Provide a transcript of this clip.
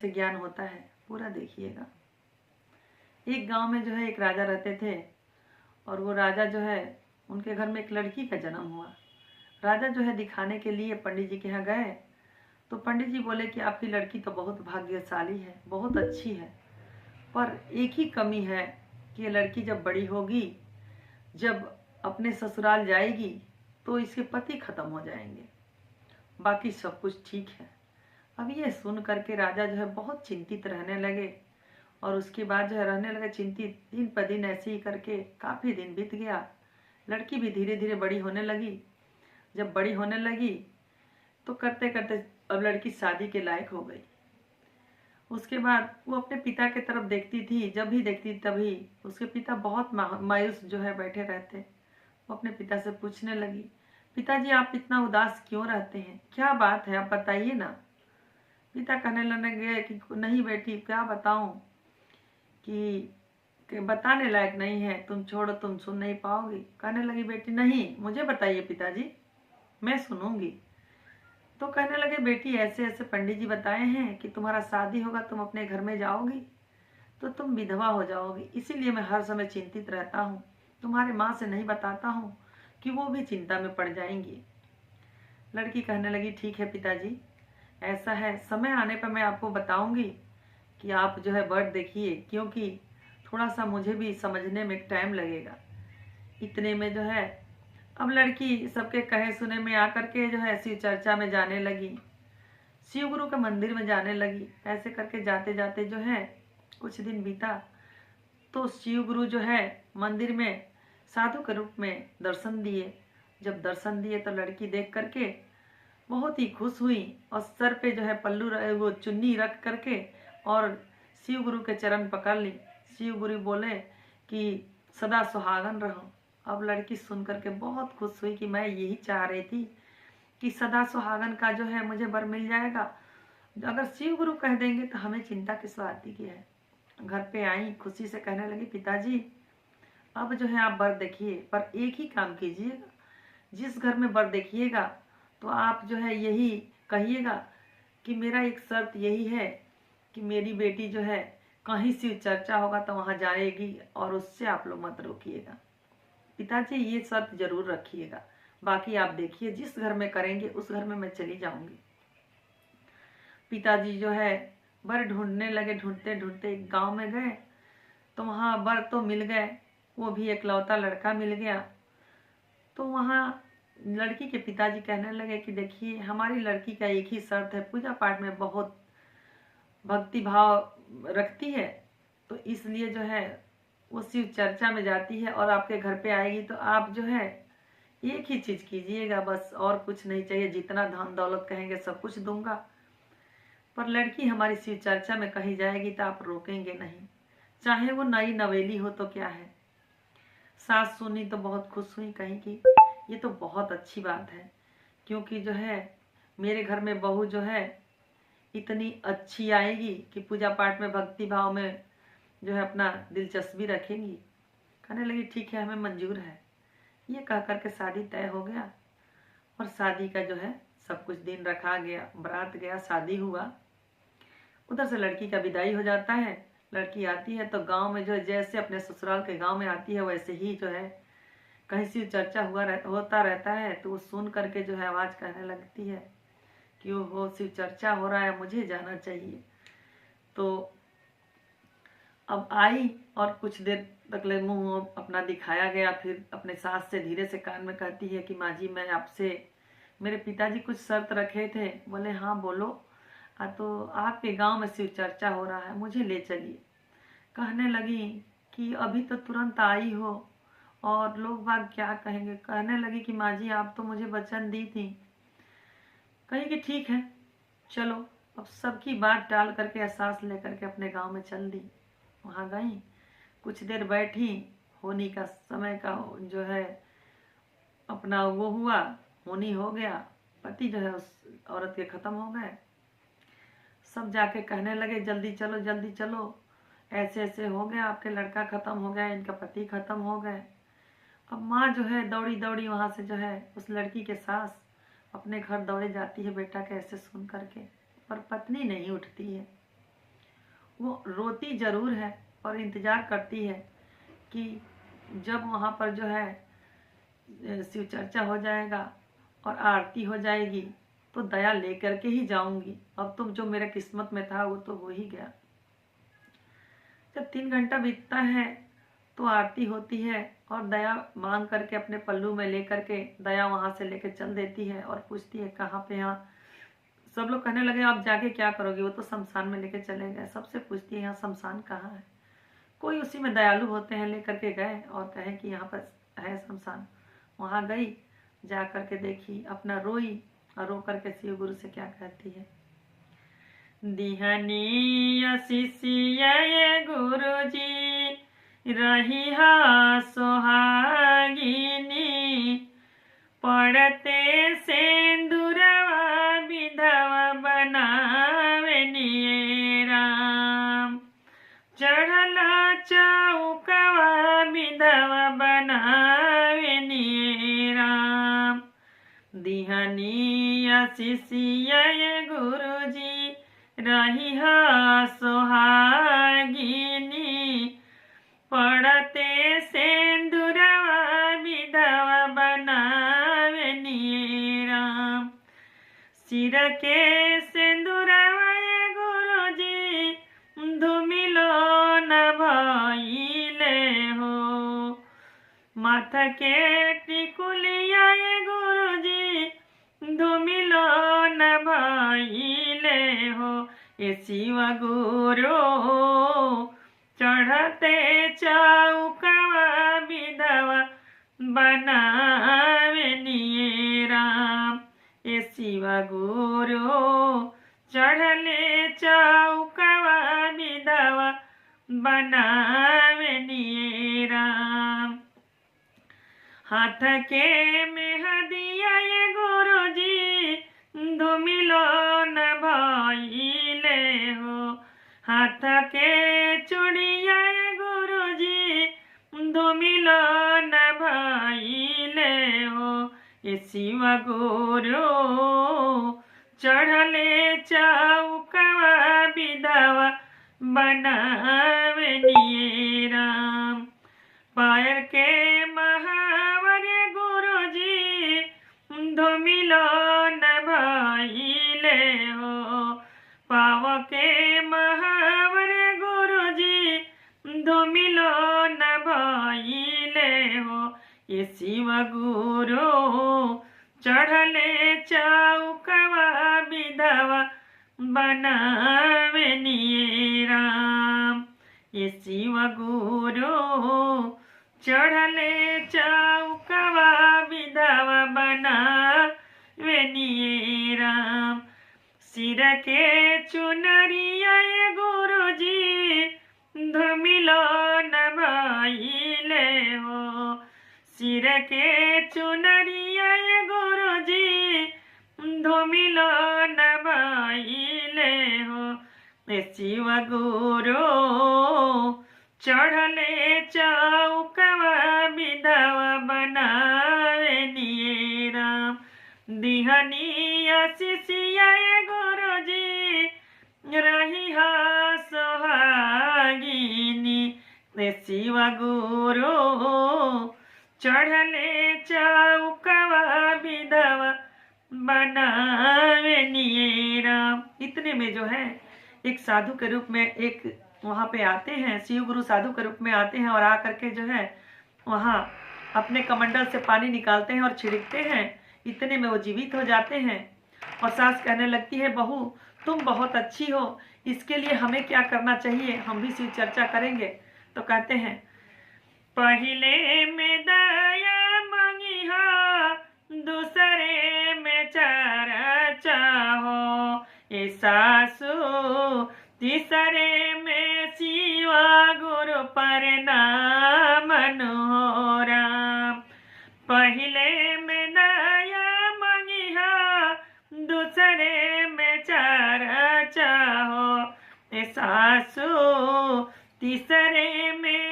से ज्ञान होता है, पूरा देखिएगा। एक गांव में जो है एक राजा रहते थे, और वो राजा जो है उनके घर में एक लड़की का जन्म हुआ। राजा जो है दिखाने के लिए पंडित जी के यहाँ गए, तो पंडित जी बोले कि आपकी लड़की तो बहुत भाग्यशाली है, बहुत अच्छी है, पर एक ही कमी है कि ये लड़की जब बड़ी होगी, जब अपने ससुराल जाएगी तो इसके पति खत्म हो जाएंगे, बाकी सब कुछ ठीक है। अब ये सुन करके राजा जो है बहुत चिंतित रहने लगे, और उसके बाद जो है रहने लगे चिंतित। दिन पर दिन ऐसे ही करके काफ़ी दिन बीत गया। लड़की भी धीरे धीरे बड़ी होने लगी। जब बड़ी होने लगी तो करते करते अब लड़की शादी के लायक हो गई। उसके बाद वो अपने पिता की तरफ देखती थी, जब भी देखती तभी उसके पिता बहुत मायूस जो है बैठे रहते। वो अपने पिता से पूछने लगी, पिताजी आप इतना उदास क्यों रहते हैं, क्या बात है, आप बताइए ना। पिता कहने लगे कि नहीं बेटी, क्या बताऊं, कि बताने लायक नहीं है, तुम छोड़ो, तुम सुन नहीं पाओगी। कहने लगी बेटी नहीं, मुझे बताइए पिताजी, मैं सुनूंगी। तो कहने लगे बेटी ऐसे ऐसे पंडित जी बताए हैं कि तुम्हारा शादी होगा, तुम अपने घर में जाओगी तो तुम विधवा हो जाओगी, इसीलिए मैं हर समय चिंतित रहता हूँ। तुम्हारे माँ से नहीं बताता हूँ कि वो भी चिंता में पड़ जाएंगी। लड़की कहने लगी ठीक है पिताजी, ऐसा है, समय आने पर मैं आपको बताऊंगी कि आप जो है वर देखिए, क्योंकि थोड़ा सा मुझे भी समझने में टाइम लगेगा। इतने में जो है अब लड़की सबके कहे सुने में आकर के जो है शिव चर्चा में जाने लगी, शिव गुरु के मंदिर में जाने लगी। ऐसे करके जाते जाते जो है कुछ दिन बीता, तो शिव गुरु जो है मंदिर में साधु के रूप में दर्शन दिए। जब दर्शन दिए तो लड़की देख करके बहुत ही खुश हुई, और सर पे जो है पल्लू वो चुन्नी रख करके और शिव गुरु के चरण पकड़ ली। शिव गुरु बोले कि सदा सुहागन रहो। अब लड़की सुन करके बहुत खुश हुई कि मैं यही चाह रही थी कि सदा सुहागन का जो है मुझे वर मिल जाएगा। अगर शिव गुरु कह देंगे तो हमें चिंता किस बात की है। घर पे आई, खुशी से कहने लगी पिताजी अब जो है आप वर देखिए, पर एक ही काम कीजिएगा, जिस घर में वर देखिएगा तो आप जो है यही कहिएगा कि मेरा एक शर्त यही है कि मेरी बेटी जो है कहीं शिव चर्चा होगा तो वहां जाएगी, और उससे आप लोग मत रोकिएगा। पिताजी ये शर्त जरूर रखिएगा, बाकी आप देखिए जिस घर में करेंगे उस घर में मैं चली जाऊंगी। पिताजी जो है वर ढूंढने लगे, ढूंढते ढूंढते एक गांव में गए, तो वहां वर तो मिल गए, वो भी एकलौता लड़का मिल गया। तो वहां लड़की के पिताजी कहने लगे कि देखिए हमारी लड़की का एक ही शर्त है, पूजा पाठ में बहुत भक्ति भाव रखती है, तो इसलिए जो है वो शिव चर्चा में जाती है और आपके घर पे आएगी, तो आप जो है एक ही चीज कीजिएगा, बस और कुछ नहीं चाहिए, जितना धन दौलत कहेंगे सब कुछ दूंगा, पर लड़की हमारी शिव चर्चा में कहीं जाएगी तो आप रोकेंगे नहीं, चाहे वो नई नवेली हो तो क्या है। सास सुनी तो बहुत खुश हुई, कहीं की ये तो बहुत अच्छी बात है, क्योंकि जो है मेरे घर में बहू जो है इतनी अच्छी आएगी कि पूजा पाठ में भक्ति भाव में जो है अपना दिलचस्पी रखेंगी। कहने लगी ठीक है, हमें मंजूर है। ये कह करके शादी तय हो गया, और शादी का जो है सब कुछ दिन रखा गया, बारात गया, शादी हुआ। उधर से लड़की का विदाई हो जाता है। लड़की आती है तो गांव में जो है जैसे अपने ससुराल के गांव में आती है वैसे ही जो है कहीं से चर्चा होता रहता है, तो वो सुन करके जो है आवाज करने लगती है कि वो शिव चर्चा हो रहा है, मुझे जाना चाहिए। तो अब आई और कुछ देर तक ले मुंह अपना दिखाया गया, फिर अपने सास से धीरे से कान में कहती है कि माँ जी मैं आपसे, मेरे पिताजी कुछ शर्त रखे थे। बोले हाँ बोलो। तो आपके गांव में शिव चर्चा हो रहा है, मुझे ले चलिए। कहने लगी कि अभी तो तुरंत आई हो और लोग बाग क्या कहेंगे। कहने लगी कि माँ जी आप तो मुझे वचन दी थी। कही कि ठीक है चलो। अब सबकी बात टाल करके एहसास लेकर के अपने गांव में चल दी। वहां गई, कुछ देर बैठी, होनी का समय का जो है अपना वो हुआ, होनी हो गया, पति जो है उस औरत के खत्म हो गए। सब जाके कहने लगे जल्दी चलो जल्दी चलो, ऐसे ऐसे हो गया, आपके लड़का खत्म हो गया, इनका पति खत्म हो गए। अब माँ जो है दौड़ी दौड़ी वहां से जो है उस लड़की के सास अपने घर दौड़े जाती है बेटा के ऐसे सुन करके, पर पत्नी नहीं उठती है। वो रोती ज़रूर है और इंतज़ार करती है कि जब वहाँ पर जो है शिव चर्चा हो जाएगा और आरती हो जाएगी तो दया लेकर के ही जाऊंगी। अब तो जो मेरे किस्मत में था वो तो हो ही गया। जब 3 घंटा बीतता है तो आरती होती है और दया मांग करके अपने पल्लू में लेकर के दया वहाँ से लेकर चल देती है और पूछती है कहाँ पे। यहाँ सब लोग कहने लगे आप जाके क्या करोगे, वो तो शमशान में लेके चले गए। सबसे पूछती है यहाँ शमशान कहाँ है। कोई उसी में दयालु होते हैं, लेकर के गए और कहे कि यहाँ पर है शमशान। वहाँ गई, जा करके देखी, अपना रोई और रो करके शिव गुरु से क्या कहती है, दिहनी आशीषिया गुरु जी रही सोहागिनी, पड़ते सेंदुरवा विधवा बनावेनी राम, चढ़ला चौकवा विधवा बनावेनी राम, दिहनी आशीषिया गुरु जी रही सोहागिनी, पड़ते सेंदुरवा विधवा बनावेनी राम, सिर के सेंदुरवा गुरु जी धूमिलो न भइले हो, माथा के टिकुलिया गुरु जी धूमिलो न भइले हो, ए शिव गुरु चढ़ते चौकवा विधवा बनावेनी राम, ए शिव गुरु चढ़ले चौकवा विधवा बनावेनी राम, हाथ के मेहदिया गुरु जी धूमिलो न भइले हो, हाथ के चूड़िया गुरु जी धूमिलो न भइले हो, ए शिव गुरु चढ़ले चौकवा विधवा बनावेनी राम, पायर के महावर गुरु जी धूमिलो न भइले हो, पाव के महावर गुरु जी धूमिलो न भइले हो, ये शिव गुरु चढ़ले चौकवा विधवा बनावेनी राम, ये शिव गुरु चढ़ले चौकवा विधवा बनावेनी राम, सिर के चुनरिया गुरु जी धूमिलो न भइले हो, सिर के चुनरिया गुरु जी धूमिलो न भइले हो, शिव गुरु चढ़ले चौकवा विधवा बनावेनी राम, दिहनी आशीषिया गुरु जी रही सोहागिनी, शिव गुरु चढ़ले चौकवा विधवा बनावेनी राम। इतने में जो है एक साधु के रूप में एक वहाँ पे आते हैं, शिव गुरु साधु के रूप में आते हैं और आकर के जो है वहाँ अपने कमंडल से पानी निकालते हैं और छिड़कते हैं। इतने में वो जीवित हो जाते हैं और सास कहने लगती है, बहू तुम बहुत अच्छी हो, इसके लिए हमें क्या करना चाहिए, हम भी शिव चर्चा करेंगे। तो कहते हैं, पहले में दया मंगिहा दूसरे में चर्चा हो, ए सासू तीसरे में शिवा गुरु प्रणाम हो राम, पहले में दया मंगिहा दूसरे में चर्चा हो, ए सासू तीसरे में